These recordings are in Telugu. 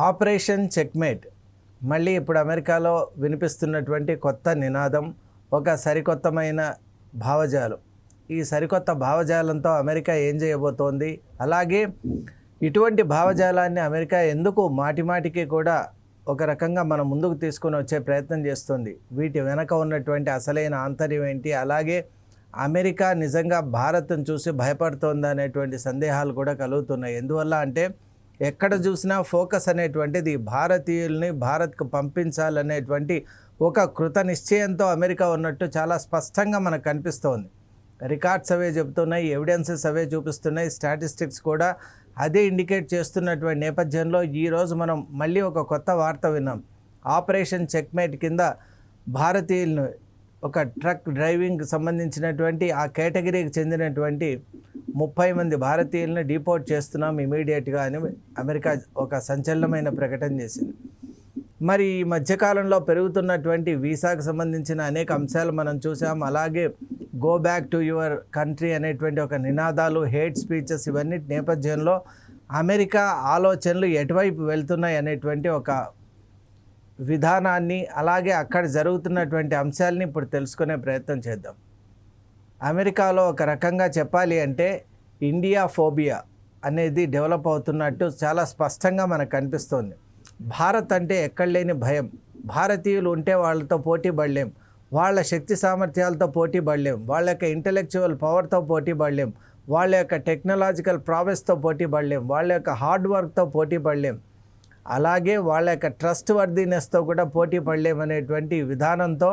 ఆపరేషన్ చెక్మేట్ మళ్ళీ ఇప్పుడు అమెరికాలో వినిపిస్తున్నటువంటి కొత్త నినాదం, ఒక సరికొత్తమైన భావజాలం. ఈ సరికొత్త భావజాలంతో అమెరికా ఏం చేయబోతోంది, అలాగే ఇటువంటి భావజాలాన్ని అమెరికా ఎందుకు మాటిమాటికి కూడా ఒక రకంగా మన ముందుకు తీసుకొని వచ్చే ప్రయత్నం చేస్తుంది, వీటి వెనక ఉన్నటువంటి అసలైన ఆంతర్యం ఏంటి, అలాగే అమెరికా నిజంగా భారత్ను చూసి భయపడుతోంది అనేటువంటి సందేహాలు కూడా కలుగుతున్నాయి. ఎందువల్ల అంటే ఎక్కడ చూసినా ఫోకస్ అనేటువంటిది భారతీయుల్ని భారత్కు పంపించాలనేటువంటి ఒక కృత నిశ్చయంతో అమెరికా ఉన్నట్టు చాలా స్పష్టంగా మనకు కనిపిస్తోంది. రికార్డ్స్ అవే చెబుతున్నాయి, ఎవిడెన్సెస్ అవే చూపిస్తున్నాయి, స్టాటిస్టిక్స్ కూడా అదే ఇండికేట్ చేస్తున్నటువంటి నేపథ్యంలో ఈరోజు మనం మళ్ళీ ఒక కొత్త వార్త విన్నాం. ఆపరేషన్ చెక్మేట్ కింద భారతీయులను, ఒక ట్రక్ డ్రైవింగ్ సంబంధించినటువంటి ఆ కేటగిరీకి చెందినటువంటి 30 మంది భారతీయులను డిపోర్ట్ చేస్తున్నాం ఇమీడియట్గా అని అమెరికా ఒక సంచలనమైన ప్రకటన చేసింది. మరి ఈ మధ్యకాలంలో పెరుగుతున్నటువంటి వీసాకు సంబంధించిన అనేక అంశాలు మనం చూసాం. అలాగే go back to your country అనేటువంటి ఒక నినాదాలు, హేట్ స్పీచెస్, ఇవన్నీ నేపథ్యంలో అమెరికా ఆలోచనలు ఎటువైపు వెళ్తున్నాయి అనేటువంటి ఒక విధానాన్ని, అలాగే అక్కడ జరుగుతున్నటువంటి అంశాలని ఇప్పుడు తెలుసుకునే ప్రయత్నం చేద్దాం. అమెరికాలో ఒక రకంగా చెప్పాలి అంటే ఇండియా ఫోబియా అనేది డెవలప్ అవుతున్నట్టు చాలా స్పష్టంగా మనకు కనిపిస్తోంది. భారత్ అంటే ఎక్కడ లేని భయం. భారతీయులు ఉంటే వాళ్ళతో పోటీ పడలేం, వాళ్ళ శక్తి సామర్థ్యాలతో పోటీ పడలేం, వాళ్ళ యొక్క ఇంటలెక్చువల్ పవర్తో పోటీ పడలేం, వాళ్ళ యొక్క టెక్నాలజికల్ ప్రావెస్తో పోటీ పడలేం, వాళ్ళ యొక్క హార్డ్ వర్క్తో పోటీ పడలేం, అలాగే వాళ్ళ యొక్క ట్రస్ట్ వర్దీనెస్తో కూడా పోటీ పడలేమనేటువంటి విధానంతో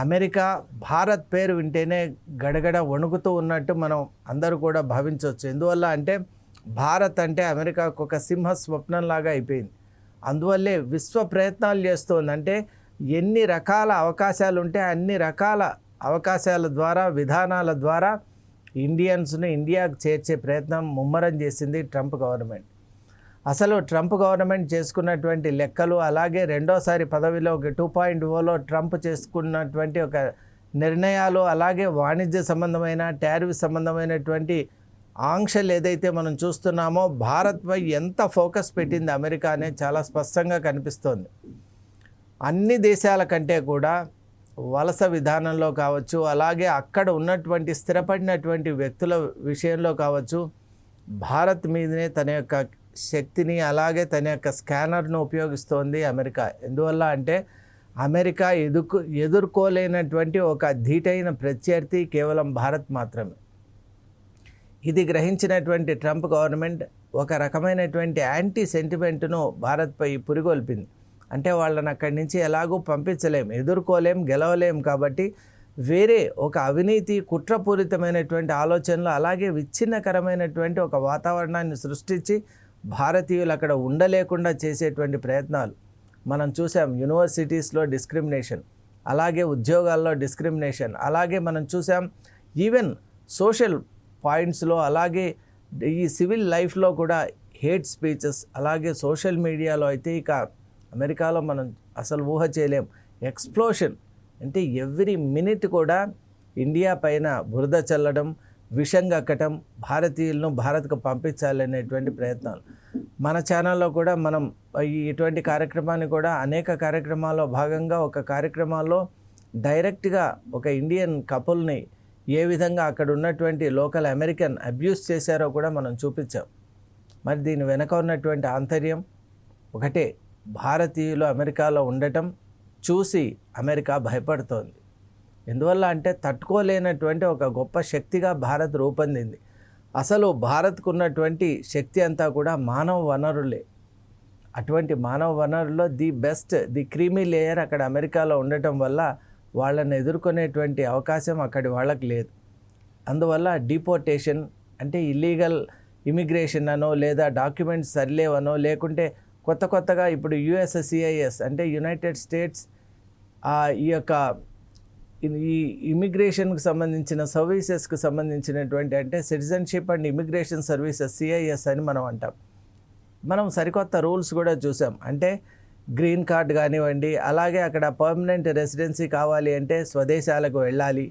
అమెరికా భారత్ పేరు వింటేనే గడగడ వణుకుతూ ఉన్నట్టు మనం అందరూ కూడా భావించవచ్చు. ఎందువల్ల అంటే భారత్ అంటే అమెరికాకు ఒక సింహ స్వప్నంలాగా అయిపోయింది. అందువల్లే విశ్వ ప్రయత్నాలు చేస్తోంది. అంటే ఎన్ని రకాల అవకాశాలు ఉంటే అన్ని రకాల అవకాశాల ద్వారా, విధానాల ద్వారా ఇండియన్స్ను ఇండియాకు చేర్చే ప్రయత్నం ముమ్మరం చేసింది ట్రంప్ గవర్నమెంట్. అసలు ట్రంప్ గవర్నమెంట్ చేసుకున్నటువంటి లెక్కలు, అలాగే రెండోసారి పదవిలో 2.0లో ట్రంప్ చేసుకున్నటువంటి ఒక నిర్ణయాలు, అలాగే వాణిజ్య సంబంధమైన టారిఫ్ సంబంధమైనటువంటి ఆంక్షలు ఏదైతే మనం చూస్తున్నామో భారత్పై ఎంత ఫోకస్ పెట్టింది అమెరికా అనేది చాలా స్పష్టంగా కనిపిస్తోంది. అన్ని దేశాల కంటే కూడా వలస విధానంలో కావచ్చు, అలాగే అక్కడ ఉన్నటువంటి స్థిరపడినటువంటి వ్యక్తుల విషయంలో కావచ్చు, భారత్ మీదనే తన యొక్క శక్తిని, అలాగే తన యొక్క స్కానర్ను ఉపయోగిస్తోంది అమెరికా. ఎందువల్ల అంటే అమెరికా ఎదుర్కోలేనటువంటి ఒక ధీటైన ప్రత్యర్థి కేవలం భారత్ మాత్రమే. ఇది గ్రహించినటువంటి ట్రంప్ గవర్నమెంట్ ఒక రకమైనటువంటి యాంటీ సెంటిమెంట్ను భారత్పై పురిగొల్పింది. అంటే వాళ్ళని అక్కడి నుంచి ఎలాగూ పంపించలేం, ఎదుర్కోలేం, గెలవలేం, కాబట్టి వేరే ఒక అవినీతి, కుట్రపూరితమైనటువంటి ఆలోచనలు, అలాగే విచ్ఛిన్నకరమైనటువంటి ఒక వాతావరణాన్ని సృష్టించి భారతీయులు అక్కడ ఉండలేకుండా చేసేటువంటి ప్రయత్నాలు మనం చూసాం. యూనివర్సిటీస్లో డిస్క్రిమినేషన్, అలాగే ఉద్యోగాల్లో డిస్క్రిమినేషన్, అలాగే మనం చూసాం ఈవెన్ సోషల్ పాయింట్స్లో, అలాగే ఈ సివిల్ లైఫ్లో కూడా హేట్ స్పీచెస్, అలాగే సోషల్ మీడియాలో అయితే ఇక అమెరికాలో మనం అసలు ఊహ చేయలేం. ఎక్స్ప్లోషన్ అంటే ఎవ్రీ మినిట్ కూడా ఇండియా పైన బురద చల్లడం, విషం కక్కటం, భారతీయులను భారత్కు పంపించాలనేటువంటి ప్రయత్నాలు. మన ఛానల్లో కూడా మనం ఇటువంటి కార్యక్రమాన్ని కూడా అనేక కార్యక్రమాల్లో భాగంగా ఒక కార్యక్రమాల్లో డైరెక్ట్గా ఒక ఇండియన్ కపుల్ని ఏ విధంగా అక్కడ ఉన్నటువంటి లోకల్ అమెరికన్ అబ్యూస్ చేశారో కూడా మనం చూపించాం. మరి దీని వెనక ఉన్నటువంటి ఆంతర్యం ఒకటే, భారతీయులు అమెరికాలో ఉండటం చూసి అమెరికా భయపడుతోంది. ఎందువల్ల అంటే తట్టుకోలేనటువంటి ఒక గొప్ప శక్తిగా భారత్ రూపొందింది. అసలు భారత్కు ఉన్నటువంటి శక్తి అంతా కూడా మానవ వనరులే. అటువంటి మానవ వనరుల్లో the best, the creamy layer అక్కడ అమెరికాలో ఉండటం వల్ల వాళ్ళని ఎదుర్కొనేటువంటి అవకాశం అక్కడి వాళ్ళకి లేదు. అందువల్ల డిపోర్టేషన్ అంటే ఇల్లీగల్ ఇమిగ్రేషన్ అనో, లేదా డాక్యుమెంట్స్ సరిలేవనో, లేకుంటే కొత్తగా ఇప్పుడు USCIS అంటే యునైటెడ్ స్టేట్స్ ఈ యొక్క ఈ ఇమిగ్రేషన్కి సంబంధించిన సర్వీసెస్కి సంబంధించినటువంటి, అంటే citizenship and immigration services CIS అని మనం అంటాం. మనం సరికొత్త రూల్స్ కూడా చూసాం. అంటే గ్రీన్ కార్డ్ కానివ్వండి, అలాగే అక్కడ పర్మనెంట్ రెసిడెన్సీ కావాలి అంటే స్వదేశాలకు వెళ్ళాలి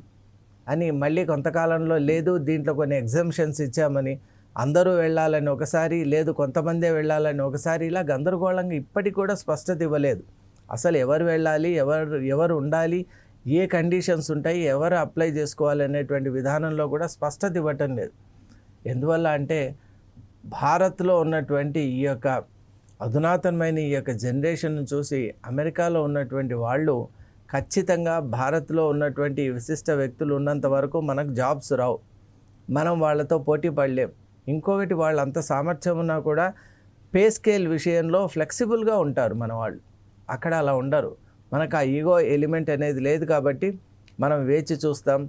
అని, మళ్ళీ కొంతకాలంలో లేదు దీంట్లో కొన్ని ఎగ్జంప్షన్స్ ఇచ్చామని, అందరూ వెళ్ళాలని ఒకసారి, లేదు కొంతమందే వెళ్ళాలని ఒకసారి, ఇలా గందరగోళంగా ఇప్పటికి కూడా స్పష్టత ఇవ్వలేదు. అసలు ఎవరు వెళ్ళాలి, ఎవరు ఉండాలి, ఏ కండిషన్స్ ఉంటాయి, ఎవరు అప్లై చేసుకోవాలి అనేటువంటి విధానంలో కూడా స్పష్టత ఇవ్వటం లేదు. ఎందువల్ల అంటే భారత్లో ఉన్నటువంటి ఈ యొక్క అధునాతనమైన ఈ యొక్క జనరేషన్ను చూసి అమెరికాలో ఉన్నటువంటి వాళ్ళు ఖచ్చితంగా భారత్లో ఉన్నటువంటి విశిష్ట వ్యక్తులు ఉన్నంత వరకు మనకు జాబ్స్ రావు, మనం వాళ్ళతో పోటీ పడలేం. ఇంకొకటి, వాళ్ళు అంత సామర్థ్యం ఉన్నా కూడా పే స్కేల్ విషయంలో ఫ్లెక్సిబుల్గా ఉంటారు మన వాళ్ళు. అక్కడ అలా ఉండరు. మనకు ఆ ఈగో ఎలిమెంట్ అనేది లేదు కాబట్టి మనం వేచి చూస్తాం.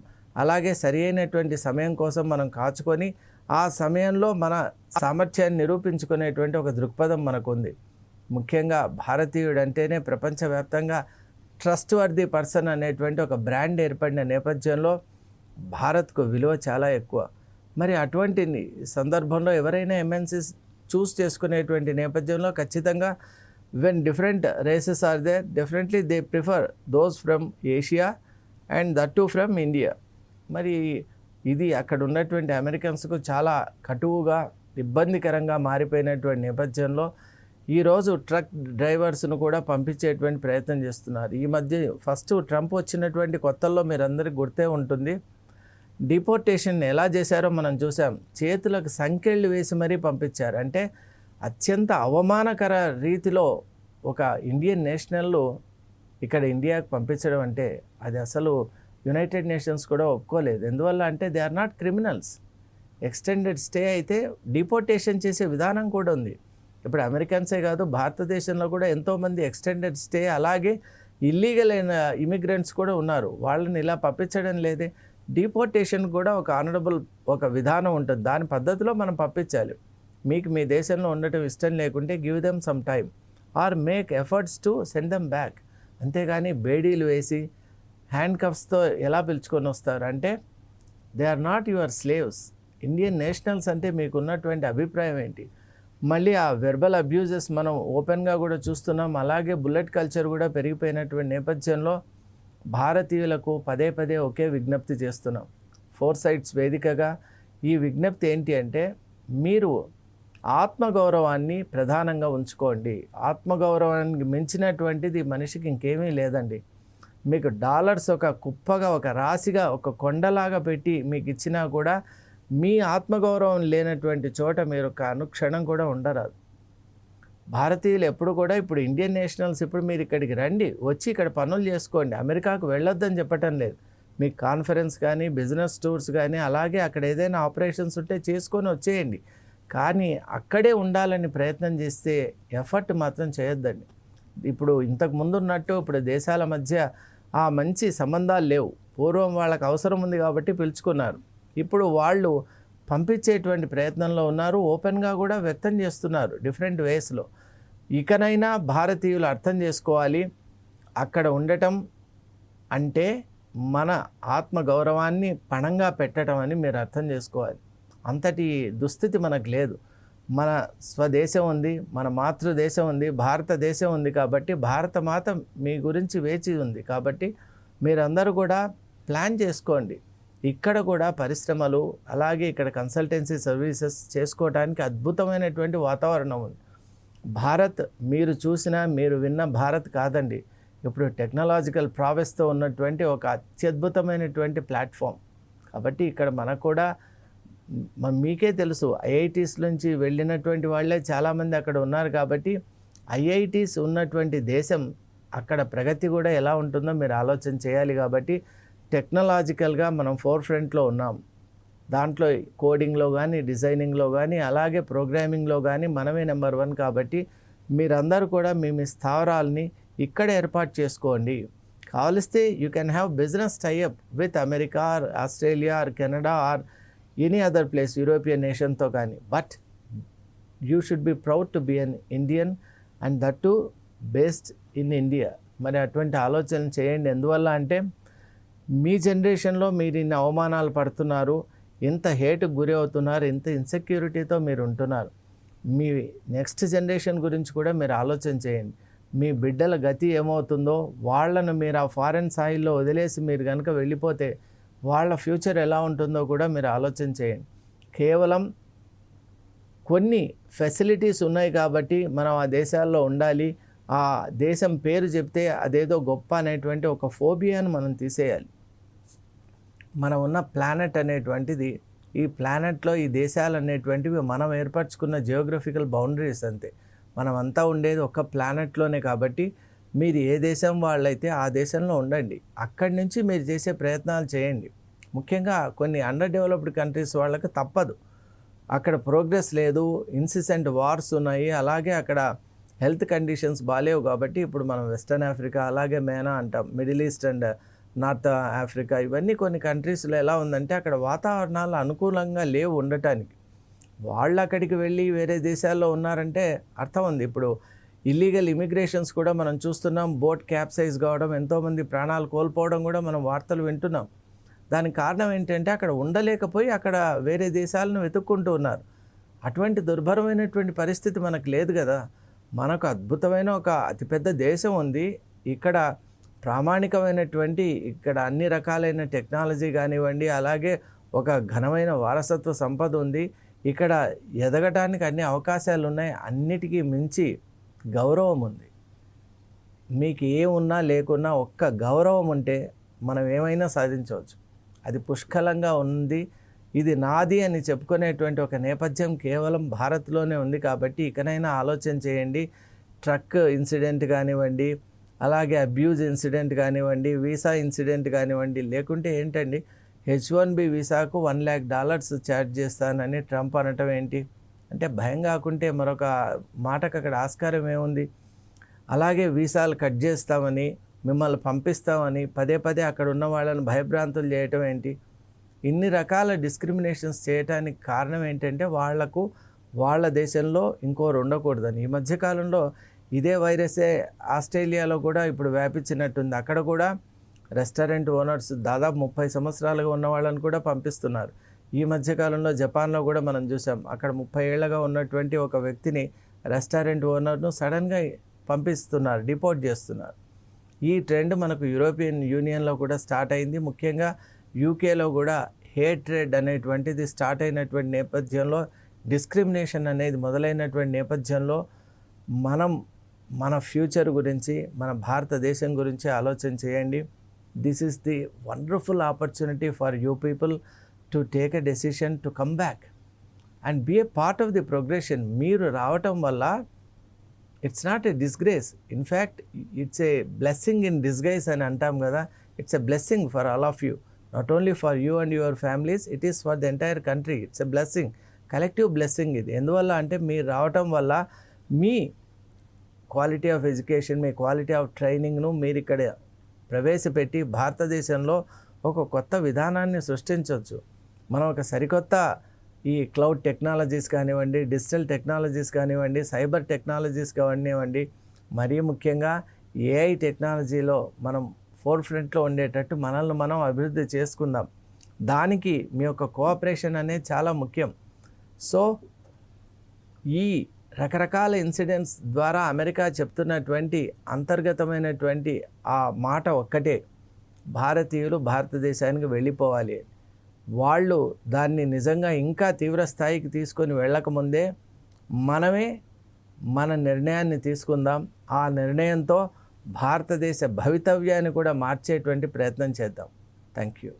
అలాగే సరి అయినటువంటి సమయం కోసం మనం కాచుకొని ఆ సమయంలో మన సామర్థ్యాన్ని నిరూపించుకునేటువంటి ఒక దృక్పథం మనకుంది. ముఖ్యంగా భారతీయుడు అంటేనే ప్రపంచవ్యాప్తంగా ట్రస్ట్ వర్ది పర్సన్ అనేటువంటి ఒక బ్రాండ్ ఏర్పడిన నేపథ్యంలో భారత్కు విలువ చాలా ఎక్కువ. మరి అటువంటి సందర్భంలో ఎవరైనా ఎంఎన్సీస్ చూస్ చేసుకునేటువంటి నేపథ్యంలో ఖచ్చితంగా when different races are there, definitely they prefer those from Asia and that too from India. మరి ఇది అక్కడ ఉన్నటువంటి అమెరికన్స్కు చాలా కటువుగా ఇబ్బందికరంగా మారిపోయినటువంటి నేపథ్యంలో ఈరోజు ట్రక్ డ్రైవర్స్ను కూడా పంపించేటువంటి ప్రయత్నం చేస్తున్నారు. ఈ మధ్య ఫస్ట్ ట్రంప్ వచ్చినటువంటి కొత్తల్లో మీరందరికీ గుర్తే ఉంటుంది, డిపోర్టేషన్ ఎలా చేశారో మనం చూసాం. చేతులకు సంకెళ్ళు వేసి మరీ పంపించారు. అంటే అత్యంత అవమానకర రీతిలో ఒక ఇండియన్ నేషనల్ను ఇక్కడ ఇండియాకు పంపించడం అంటే అది అసలు యునైటెడ్ నేషన్స్ కూడా ఒప్పుకోలేదు. ఎందువల్ల అంటే they are not criminals. Extended stay అయితే డిపోర్టేషన్ చేసే విధానం కూడా ఉంది. ఇప్పుడు అమెరికన్సే కాదు, భారతదేశంలో కూడా ఎంతోమంది ఎక్స్టెండెడ్ స్టే అలాగే ఇల్లీగల్ అయిన ఇమిగ్రెంట్స్ కూడా ఉన్నారు. వాళ్ళని ఇలా పంపించడం లేదే. డిపోర్టేషన్ కూడా ఒక ఆనరబుల్ ఒక విధానం ఉంటుంది, దాని పద్ధతిలో మనం పంపించాలి. మీకు మీ దేశంలో ఉండటం ఇష్టం లేకుంటే give them some time or make efforts to send them back. అంతేగాని బేడీలు వేసి హ్యాండ్ కఫ్స్తో ఎలా పిలుచుకొని వస్తారు అంటే they are not your slaves. Indian nationals అంటే మీకు ఉన్నటువంటి అభిప్రాయం ఏంటి? మళ్ళీ ఆ వెర్బల్ అబ్యూజెస్ మనం ఓపెన్గా కూడా చూస్తున్నాం. అలాగే బుల్లెట్ కల్చర్ కూడా పెరిగిపోయినటువంటి నేపథ్యంలో భారతీయులకు పదే పదే ఒకే విజ్ఞప్తి చేస్తున్నాం. ఫోర్ సైట్స్ వేదికగా ఈ విజ్ఞప్తి ఏంటి అంటే మీరు ఆత్మగౌరవాన్ని ప్రధానంగా ఉంచుకోండి. ఆత్మగౌరవానికి మించినటువంటిది మనిషికి ఇంకేమీ లేదండి. మీకు డాలర్స్ ఒక కుప్పగా, ఒక రాశిగా, ఒక కొండలాగా పెట్టి మీకు ఇచ్చినా కూడా మీ ఆత్మగౌరవం లేనటువంటి చోట మీరు ఒక అనుక్షణం కూడా ఉండరాదు. భారతీయులు ఎప్పుడు కూడా ఇప్పుడు ఇండియన్ నేషనల్స్ ఇప్పుడు మీరు ఇక్కడికి రండి, వచ్చి ఇక్కడ పనులు చేసుకోండి, అమెరికాకు వెళ్ళొద్దని చెప్పటం లేదు. మీకు కాన్ఫరెన్స్ కానీ బిజినెస్ టూర్స్ కానీ అలాగే అక్కడ ఏదైనా ఆపరేషన్స్ ఉంటే చేసుకొని వచ్చేయండి. కానీ అక్కడే ఉండాలని ప్రయత్నం చేస్తే ఎఫర్ట్ మాత్రం చేయొద్దండి. ఇప్పుడు ఇంతకు ముందు ఉన్నట్టు ఇప్పుడు దేశాల మధ్య ఆ మంచి సంబంధాలు లేవు. పూర్వం వాళ్ళకి అవసరం ఉంది కాబట్టి పిలుచుకున్నారు. ఇప్పుడు వాళ్ళు పంపించేటువంటి ప్రయత్నంలో ఉన్నారు, ఓపెన్గా కూడా వ్యక్తం చేస్తున్నారు డిఫరెంట్ వేస్లో. ఇకనైనా భారతీయులు అర్థం చేసుకోవాలి, అక్కడ ఉండటం అంటే మన ఆత్మగౌరవాన్ని పణంగా పెట్టడం అని మీరు అర్థం చేసుకోవాలి. అంతటి దుస్థితి మనకు లేదు. మన స్వదేశం ఉంది, మన మాతృదేశం ఉంది, భారతదేశం ఉంది. కాబట్టి భారతమాత మీ గురించి వేచి ఉంది. కాబట్టి మీరందరూ కూడా ప్లాన్ చేసుకోండి. ఇక్కడ కూడా పరిశ్రమలు అలాగే ఇక్కడ కన్సల్టెన్సీ సర్వీసెస్ చేసుకోవడానికి అద్భుతమైనటువంటి వాతావరణం ఉంది. భారత్ మీరు చూసినా మీరు విన్న భారత్ కాదండి, ఇప్పుడు టెక్నాలజికల్ ప్రావెస్తో ఉన్నటువంటి ఒక అత్యద్భుతమైనటువంటి ప్లాట్ఫామ్. కాబట్టి ఇక్కడ మనకు కూడా మీకే తెలుసు, ఐఐటీస్ నుంచి వెళ్ళినటువంటి వాళ్ళే చాలామంది అక్కడ ఉన్నారు. కాబట్టి ఐఐటీస్ ఉన్నటువంటి దేశం అక్కడ ప్రగతి కూడా ఎలా ఉంటుందో మీరు ఆలోచన చేయాలి. కాబట్టి టెక్నాలజికల్గా మనం ఫోర్ ఫ్రంట్లో ఉన్నాం. దాంట్లో కోడింగ్లో కానీ డిజైనింగ్లో కానీ అలాగే ప్రోగ్రామింగ్లో కానీ మనమే నెంబర్ 1. కాబట్టి మీరందరూ కూడా మీ స్థావరాలని ఇక్కడ ఏర్పాటు చేసుకోండి. కావలిస్తే you can have business tie up with America or Australia or Canada or any other place, European నేషన్తో కానీ. But you should be proud to be an Indian and that too based in India. మరి అటువంటి ఆలోచన చేయండి. ఎందువల్ల అంటే మీ జనరేషన్లో మీరు ఇన్ని అవమానాలు పడుతున్నారు, ఇంత హేటుకు గురి అవుతున్నారు, ఇంత ఇన్సెక్యూరిటీతో మీరు ఉంటున్నారు. మీ నెక్స్ట్ జనరేషన్ గురించి కూడా మీరు ఆలోచన చేయండి. మీ బిడ్డల గతి ఏమవుతుందో, వాళ్ళను మీరు ఆ ఫారెన్ సాయిల్లో వదిలేసి మీరు కనుక వెళ్ళిపోతే వాళ్ళ ఫ్యూచర్ ఎలా ఉంటుందో కూడా మీరు ఆలోచన చేయండి. కేవలం కొన్ని ఫెసిలిటీస్ ఉన్నాయి కాబట్టి మనం ఆ దేశాల్లో ఉండాలి, ఆ దేశం పేరు చెప్తే అదేదో గొప్ప అనేటువంటి ఒక ఫోబియాను మనం తీసేయాలి. మనం ఉన్న ప్లానెట్ అనేటువంటిది, ఈ ప్లానెట్లో ఈ దేశాలు అనేటువంటివి మనం ఏర్పరచుకున్న జియోగ్రఫికల్ బౌండరీస్ అంతే. మనమంతా ఉండేది ఒక్క ప్లానెట్లోనే కాబట్టి మీరు ఏ దేశం వాళ్ళైతే ఆ దేశంలో ఉండండి. అక్కడి నుంచి మీరు చేసే ప్రయత్నాలు చేయండి. ముఖ్యంగా కొన్ని అండర్ డెవలప్డ్ కంట్రీస్ వాళ్ళకి తప్పదు. అక్కడ ప్రోగ్రెస్ లేదు, ఇన్సిసెంట్ వార్స్ ఉన్నాయి, అలాగే అక్కడ హెల్త్ కండిషన్స్ బాలేవు కాబట్టి ఇప్పుడు మనం వెస్టర్న్ ఆఫ్రికా, అలాగే మేనా అంటాం, middle east and north Africa, ఇవన్నీ కొన్ని కంట్రీస్లో ఎలా ఉందంటే అక్కడ వాతావరణాలు అనుకూలంగా లేవు ఉండటానికి. వాళ్ళు అక్కడికి వెళ్ళి వేరే దేశాల్లో ఉన్నారంటే అర్థం ఉంది. ఇప్పుడు ఇల్లీగల్ ఇమిగ్రేషన్స్ కూడా మనం చూస్తున్నాం, బోట్ క్యాప్సైజ్ కావడం, ఎంతోమంది ప్రాణాలు కోల్పోవడం కూడా మనం వార్తలు వింటున్నాం. దానికి కారణం ఏంటంటే అక్కడ ఉండలేకపోయి అక్కడ వేరే దేశాలను వెతుక్కుంటూ ఉన్నారు. అటువంటి దుర్భరమైనటువంటి పరిస్థితి మనకు లేదు కదా. మనకు అద్భుతమైన ఒక అతిపెద్ద దేశం ఉంది. ఇక్కడ ప్రామాణికమైనటువంటి, ఇక్కడ అన్ని రకాలైన టెక్నాలజీ కానివ్వండి, అలాగే ఒక ఘనమైన వారసత్వ సంపద ఉంది. ఇక్కడ ఎదగటానికి అన్ని అవకాశాలు ఉన్నాయి. అన్నిటికీ మించి గౌరవం ఉంది. మీకు ఏమున్నా లేకున్నా ఒక్క గౌరవం ఉంటే మనం ఏమైనా సాధించవచ్చు. అది పుష్కలంగా ఉంది. ఇది నాది అని చెప్పుకునేటువంటి ఒక నేపథ్యం కేవలం భారత్లోనే ఉంది కాబట్టి ఇకనైనా ఆలోచన చేయండి. ట్రక్ ఇన్సిడెంట్ కానివ్వండి, అలాగే అబ్యూజ్ ఇన్సిడెంట్ కానివ్వండి, వీసా ఇన్సిడెంట్ కానివ్వండి, లేకుంటే ఏంటండి H1B వీసాకు $1,00,000 ఛార్జ్ చేస్తానని ట్రంప్ అనటం ఏంటి? అంటే భయం కాకుంటే మరొక మాటకు అక్కడ ఆస్కారం ఏముంది? అలాగే వీసాలు కట్ చేస్తామని, మిమ్మల్ని పంపిస్తామని పదే పదే అక్కడ ఉన్న వాళ్ళని భయభ్రాంతులు చేయటం ఏంటి? ఇన్ని రకాల డిస్క్రిమినేషన్స్ చేయటానికి కారణం ఏంటంటే వాళ్లకు వాళ్ళ దేశంలో ఇంకోరు ఉండకూడదని. ఈ మధ్యకాలంలో ఇదే వైరసే ఆస్ట్రేలియాలో కూడా ఇప్పుడు వ్యాపించినట్టుంది. అక్కడ కూడా రెస్టారెంట్ ఓనర్స్ దాదాపు 30 సంవత్సరాలుగా ఉన్న వాళ్ళని కూడా పంపిస్తున్నారు. ఈ మధ్యకాలంలో జపాన్లో కూడా మనం చూసాం. అక్కడ 30 ఏళ్ళగా ఉన్నటువంటి ఒక వ్యక్తిని, రెస్టారెంట్ ఓనర్ను సడన్గా పంపిస్తున్నారు, డిపోర్ట్ చేస్తున్నారు. ఈ ట్రెండ్ మనకు యూరోపియన్ యూనియన్లో కూడా స్టార్ట్ అయింది. ముఖ్యంగా యూకేలో కూడా హేట్రెడ్ అనేటువంటిది స్టార్ట్ అయినటువంటి నేపథ్యంలో, డిస్క్రిమినేషన్ అనేది మొదలైనటువంటి నేపథ్యంలో మన ఫ్యూచర్ గురించి, మన భారతదేశం గురించి ఆలోచన చేయండి. This is the wonderful opportunity for you people to take a decision to come back and be a part of the progression. మీరు రావటం వల్ల it's not a disgrace, in fact it's a blessing in disguise అని అంటాం కదా. It's a blessing for all of you, not only for you and your families, it is for the entire country. It's a blessing, collective blessing ఇది. ఎందువల్ల అంటే మీరు రావటం వల్ల మీ క్వాలిటీ ఆఫ్ ఎడ్యుకేషన్, మీ క్వాలిటీ ఆఫ్ ట్రైనింగ్ను మీరు ఇక్కడ ప్రవేశపెట్టి భారతదేశంలో ఒక కొత్త విధానాన్ని సృష్టించవచ్చు. మనం ఒక సరికొత్త ఈ క్లౌడ్ టెక్నాలజీస్ కానివ్వండి, డిజిటల్ టెక్నాలజీస్ కానివ్వండి, సైబర్ టెక్నాలజీస్ కానివ్వండి, మరీ ముఖ్యంగా AI టెక్నాలజీలో మనం ఫోర్ ఫ్రంట్లో ఉండేటట్టు మనల్ని మనం అభివృద్ధి చేసుకుందాం. దానికి మీ యొక్క కోఆపరేషన్ అనేది చాలా ముఖ్యం. సో ఈ రకరకాల ఇన్సిడెంట్స్ ద్వారా అమెరికా చెప్తున్నటువంటి అంతర్గతమైనటువంటి ఆ మాట ఒక్కటే, భారతీయులు భారతదేశానికి వెళ్ళిపోవాలి. వాళ్ళు దాన్ని నిజంగా ఇంకా తీవ్ర స్థాయికి తీసుకొని వెళ్ళకముందే మనమే మన నిర్ణయాన్ని తీసుకుందాం. ఆ నిర్ణయంతో భారతదేశ భవితవ్యాన్ని కూడా మార్చేటువంటి ప్రయత్నం చేద్దాం. Thank you.